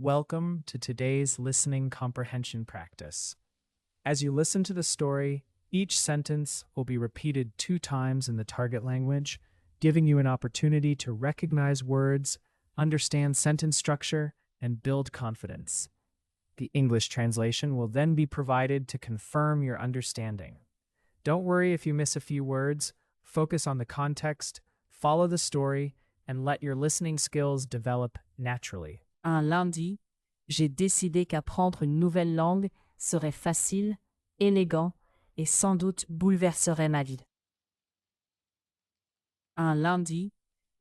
Welcome to today's listening comprehension practice. As you listen to the story, each sentence will be repeated 2 times in the target language, giving you an opportunity to recognize words, understand sentence structure, and build confidence. The English translation will then be provided to confirm your understanding. Don't worry if you miss a few words, focus on the context, follow the story, and let your listening skills develop naturally. Un lundi, j'ai décidé qu'apprendre une nouvelle langue serait facile, élégant et sans doute bouleverserait ma vie. Un lundi,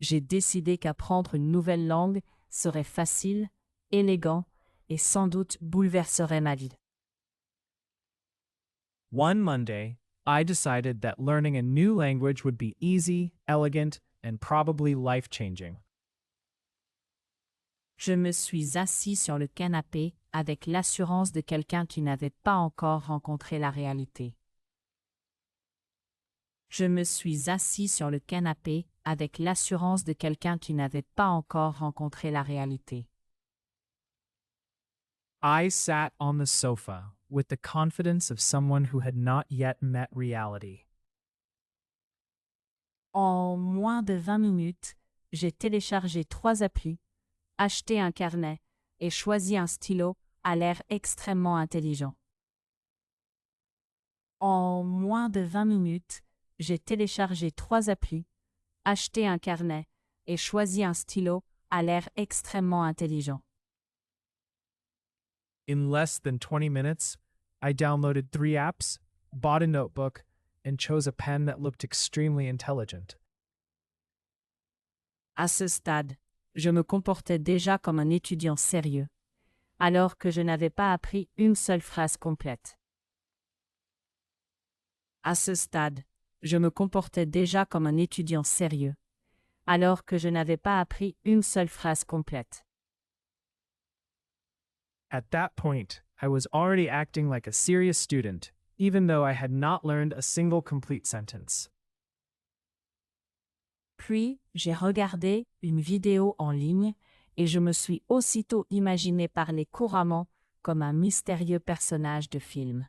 j'ai décidé qu'apprendre une nouvelle langue serait facile, élégant et sans doute bouleverserait ma vie. One Monday, I decided that learning a new language would be easy, elegant, and probably life-changing. Je me suis assis sur le canapé avec l'assurance de quelqu'un qui n'avait pas encore rencontré la réalité. Je me suis assis sur le canapé avec l'assurance de quelqu'un qui n'avait pas encore rencontré la réalité. I sat on the sofa with the confidence of someone who had not yet met reality. En moins de 20 minutes, j'ai téléchargé 3 applis, acheté un carnet et choisi un stylo à l'air extrêmement intelligent. En moins de 20 minutes, j'ai téléchargé 3 applis, acheté un carnet et choisi un stylo à l'air extrêmement intelligent. In less than 20 minutes, I downloaded 3 apps, bought a notebook, and chose a pen that looked extremely intelligent. À ce stade, je me comportais déjà comme un étudiant sérieux, alors que je n'avais pas appris une seule phrase complète. À ce stade, je me comportais déjà comme un étudiant sérieux, alors que je n'avais pas appris une seule phrase complète. At that point, I was already acting like a serious student, even though I had not learned a single complete sentence. Puis, j'ai regardé une vidéo en ligne et je me suis aussitôt imaginé parler couramment comme un mystérieux personnage de film.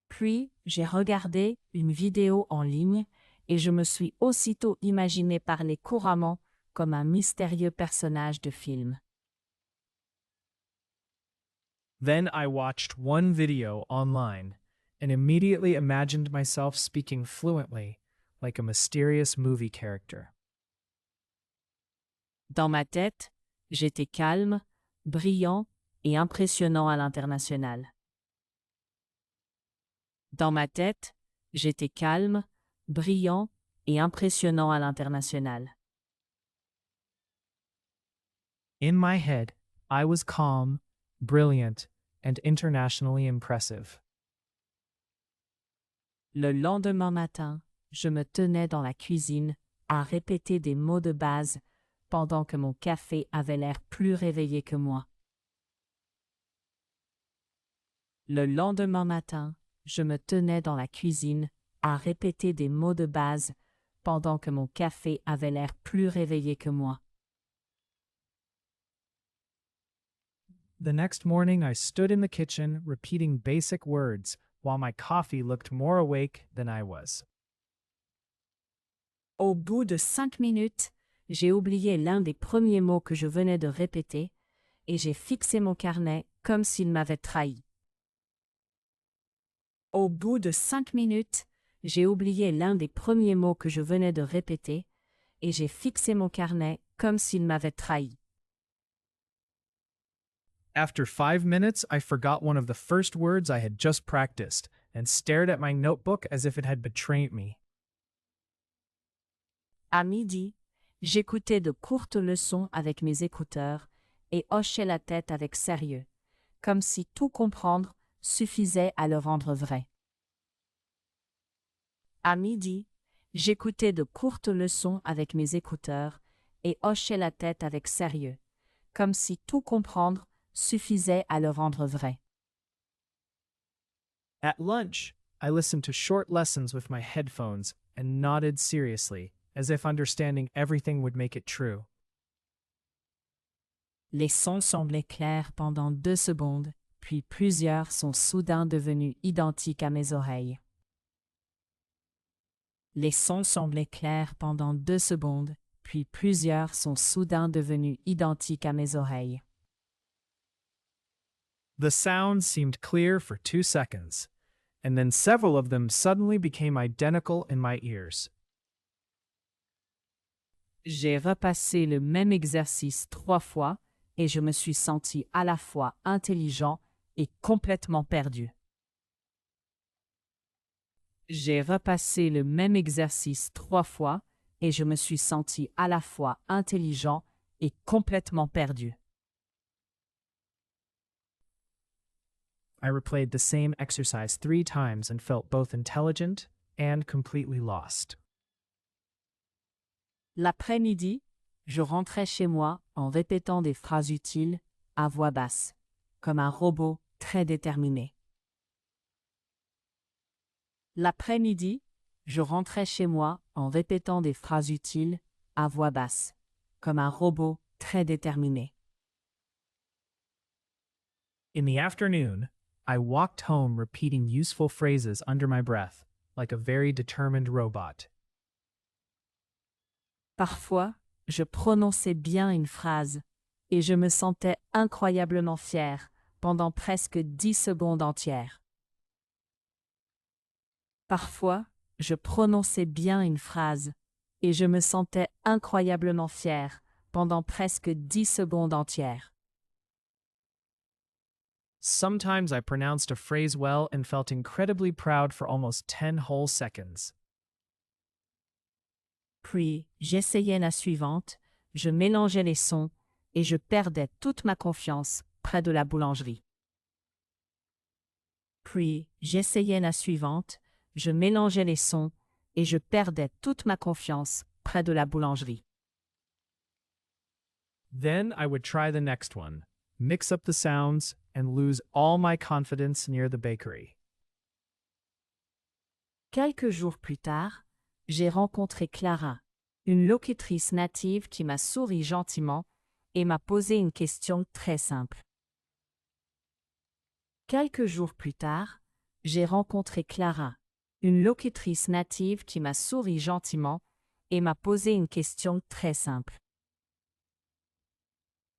Puis, j'ai regardé une vidéo en ligne et je me suis aussitôt imaginé parler couramment comme un mystérieux personnage de film. Then I watched one video online and immediately imagined myself speaking fluently, like a mysterious movie character. Dans ma tête, j'étais calme, brillant et impressionnant à l'international. Dans ma tête, j'étais calme, brillant et impressionnant à l'international. In my head, I was calm, brilliant, and internationally impressive. Le lendemain matin, je me tenais dans la cuisine à répéter des mots de base pendant que mon café avait l'air plus réveillé que moi. Le lendemain matin, je me tenais dans la cuisine à répéter des mots de base pendant que mon café avait l'air plus réveillé que moi. The next morning, I stood in the kitchen repeating basic words while my coffee looked more awake than I was. Au bout de 5 minutes, j'ai oublié l'un des premiers mots que je venais de répéter et j'ai fixé mon carnet comme s'il m'avait trahi. Au bout de 5 minutes, j'ai oublié l'un des premiers mots que je venais de répéter et j'ai fixé mon carnet comme s'il m'avait trahi. After 5 minutes, I forgot one of the first words I had just practiced and stared at my notebook as if it had betrayed me. À midi, j'écoutais de courtes leçons avec mes écouteurs et hochais la tête avec sérieux, comme si tout comprendre suffisait à le rendre vrai. À midi, j'écoutais de courtes leçons avec mes écouteurs et hochais la tête avec sérieux, comme si tout comprendre suffisait à le rendre vrai. At lunch, I listened to short lessons with my headphones and nodded seriously, as if understanding everything would make it true. Les sons semblaient clairs pendant 2 secondes, puis plusieurs sont soudain devenus identiques à mes oreilles. Les sons semblaient clairs pendant 2 secondes, puis plusieurs sont soudain devenus identiques à mes oreilles. The sounds seemed clear for 2 seconds, and then several of them suddenly became identical in my ears. J'ai repassé le même exercice 3 fois et je me suis senti à la fois intelligent et complètement perdu. J'ai repassé le même exercice 3 fois et je me suis senti à la fois intelligent et complètement perdu. I replayed the same exercise 3 times and felt both intelligent and completely lost. L'après-midi, je rentrais chez moi en répétant des phrases utiles à voix basse, comme un robot très déterminé. L'après-midi, je rentrais chez moi en répétant des phrases utiles à voix basse, comme un robot très déterminé. In the afternoon, I walked home repeating useful phrases under my breath, like a very determined robot. Parfois, je prononçais bien une phrase et je me sentais incroyablement fier pendant presque 10 secondes entières. Parfois, je prononçais bien une phrase et je me sentais incroyablement fier pendant presque 10 secondes entières. Sometimes I pronounced a phrase well and felt incredibly proud for almost 10 whole seconds. Puis, j'essayais la suivante, je mélangeais les sons et je perdais toute ma confiance près de la boulangerie. Puis, j'essayais la suivante, je mélangeais les sons et je perdais toute ma confiance près de la boulangerie. Then I would try the next one, mix up the sounds, and lose all my confidence near the bakery. Quelques jours plus tard, j'ai rencontré Clara, une locutrice native qui m'a souri gentiment et m'a posé une question très simple. Quelques jours plus tard, j'ai rencontré Clara, une locutrice native qui m'a souri gentiment et m'a posé une question très simple.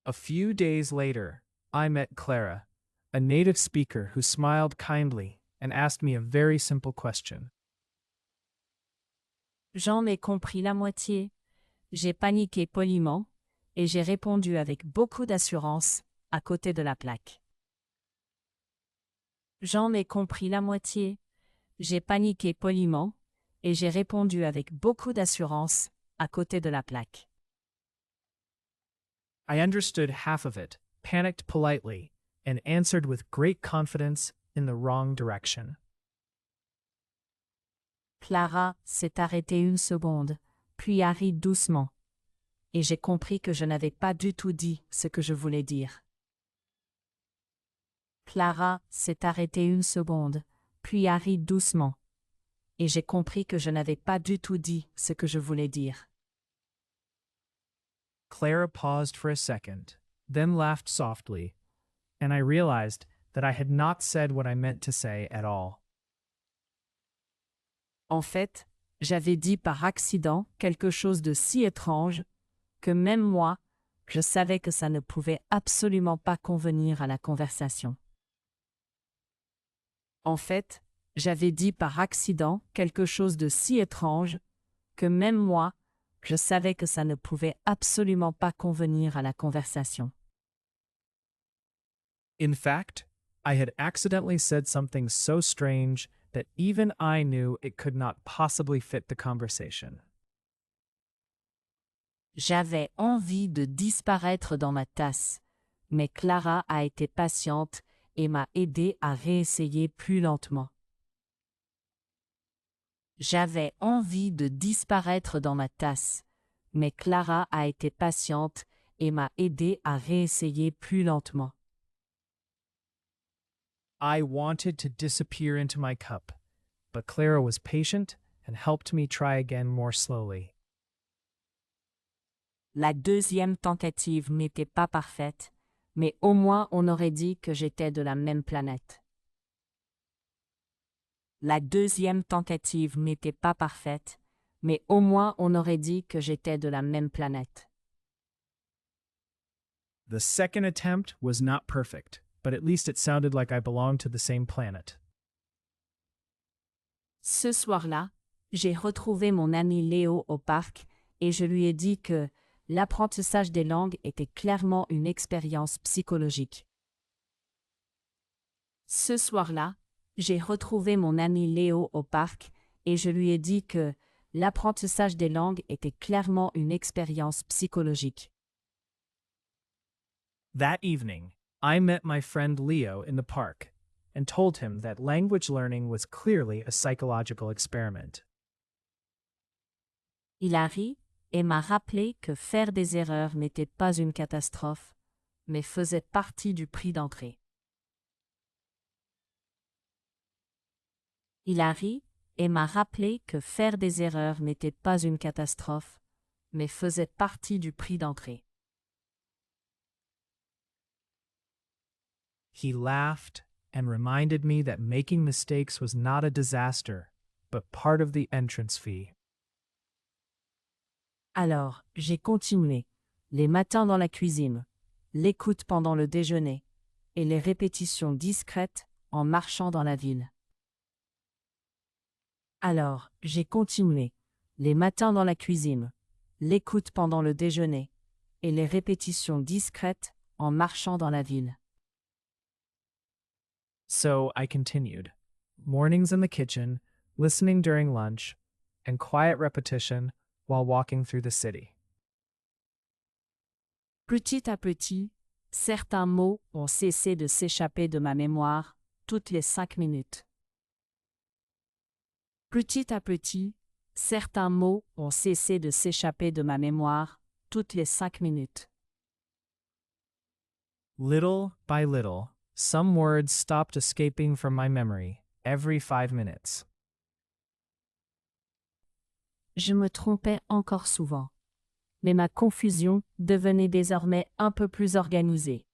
A few days later, I met Clara, a native speaker who smiled kindly and asked me a very simple question. J'en ai compris la moitié. J'ai paniqué poliment et j'ai répondu avec beaucoup d'assurance à côté de la plaque. J'en ai compris la moitié. J'ai paniqué poliment et j'ai répondu avec beaucoup d'assurance à côté de la plaque. I understood half of it, panicked politely, and answered with great confidence in the wrong direction. Clara s'est arrêtée une seconde, puis a ri doucement. Et j'ai compris que je n'avais pas du tout dit ce que je voulais dire. Clara s'est arrêtée une seconde, puis a ri doucement. Et j'ai compris que je n'avais pas du tout dit ce que je voulais dire. Clara paused for a second, then laughed softly, and I realized that I had not said what I meant to say at all. En fait, j'avais dit par accident quelque chose de si étrange que même moi, je savais que ça ne pouvait absolument pas convenir à la conversation. En fait, j'avais dit par accident quelque chose de si étrange que même moi, je savais que ça ne pouvait absolument pas convenir à la conversation. In fact, I had accidentally said something so strange that even I knew it could not possibly fit the conversation. J'avais envie de disparaître dans ma tasse, mais Clara a été patiente et m'a aidé à réessayer plus lentement. J'avais envie de disparaître dans ma tasse, mais Clara a été patiente et m'a aidé à réessayer plus lentement. I wanted to disappear into my cup, but Clara was patient and helped me try again more slowly. La deuxième tentative n'était pas parfaite, mais au moins on aurait dit que j'étais de la même planète. La deuxième tentative n'était pas parfaite, mais au moins on aurait dit que j'étais de la même planète. The second attempt was not perfect, but at least it sounded like I belonged to the same planet. Ce soir-là, j'ai retrouvé mon ami Léo au parc et je lui ai dit que l'apprentissage des langues était clairement une expérience psychologique. Ce soir-là, j'ai retrouvé mon ami Léo au parc et je lui ai dit que l'apprentissage des langues était clairement une expérience psychologique. That evening, I met my friend Leo in the park and told him that language learning was clearly a psychological experiment. Il a ri et m'a rappelé que faire des erreurs n'était pas une catastrophe, mais faisait partie du prix d'entrée. Il a ri et m'a rappelé que faire des erreurs n'était pas une catastrophe, mais faisait partie du prix d'entrée. He laughed and reminded me that making mistakes was not a disaster, but part of the entrance fee. Alors, j'ai continué, les matins dans la cuisine, l'écoute pendant le déjeuner, et les répétitions discrètes en marchant dans la ville. Alors, j'ai continué, les matins dans la cuisine, l'écoute pendant le déjeuner, et les répétitions discrètes en marchant dans la ville. So I continued. Mornings in the kitchen, listening during lunch, and quiet repetition while walking through the city. Petit à petit, certains mots ont cessé de s'échapper de ma mémoire toutes les 5 minutes. Petit à petit, certains mots ont cessé de s'échapper de ma mémoire toutes les 5 minutes. Little by little, some words stopped escaping from my memory every 5 minutes. Je me trompais encore souvent, mais ma confusion devenait désormais un peu plus organisée.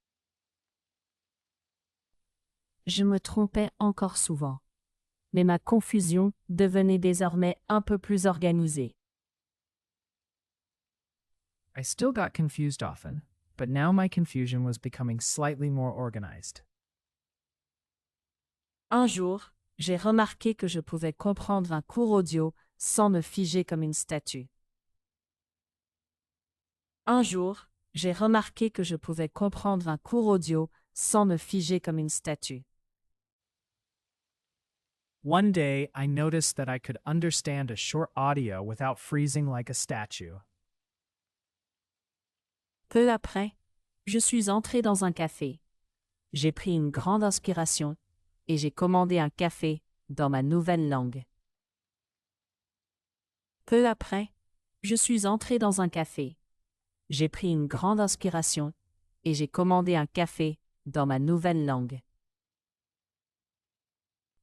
Je me trompais encore souvent, mais ma confusion devenait désormais un peu plus organisée. I still got confused often, but now my confusion was becoming slightly more organized. Un jour, j'ai remarqué que je pouvais comprendre un cours audio sans me figer comme une statue. Un jour, j'ai remarqué que je pouvais comprendre un cours audio sans me figer comme une statue. One day, I noticed that I could understand a short audio without freezing like a statue. Peu après, je suis entré dans un café. J'ai pris une grande inspiration et j'ai commandé un café dans ma nouvelle langue. Peu après, je suis entré dans un café. J'ai pris une grande inspiration et j'ai commandé un café dans ma nouvelle langue.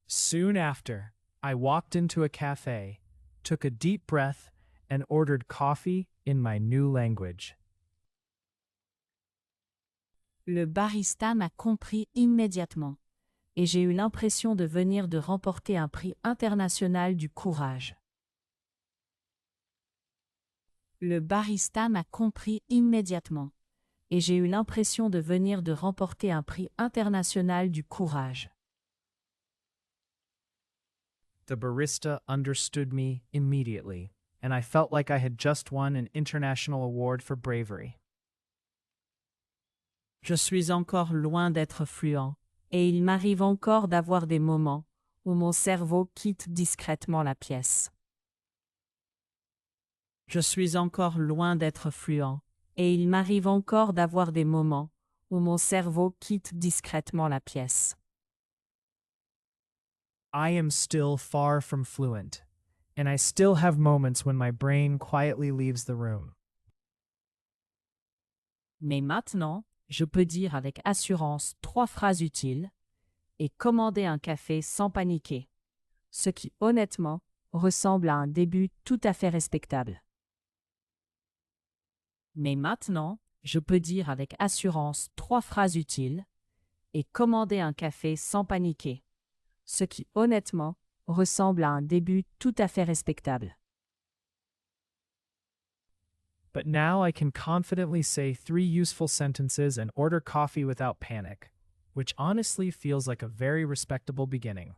Soon after, I walked into a cafe, took a deep breath, and ordered coffee in my new language. Le barista m'a compris immédiatement et j'ai eu l'impression de venir de remporter un prix international du courage. Le barista m'a compris immédiatement et j'ai eu l'impression de venir de remporter un prix international du courage. The barista understood me immediately, and I felt like I had just won an international award for bravery. Je suis encore loin d'être fluent, et il m'arrive encore d'avoir des moments où mon cerveau quitte discrètement la pièce. Je suis encore loin d'être fluent, et il m'arrive encore d'avoir des moments où mon cerveau quitte discrètement la pièce. I am still far from fluent, and I still have moments when my brain quietly leaves the room. Mais maintenant, je peux dire avec assurance 3 phrases utiles et commander un café sans paniquer, ce qui honnêtement ressemble à un début tout à fait respectable. Mais maintenant, je peux dire avec assurance 3 phrases utiles et commander un café sans paniquer, ce qui honnêtement ressemble à un début tout à fait respectable. But now I can confidently say 3 useful sentences and order coffee without panic, which honestly feels like a very respectable beginning.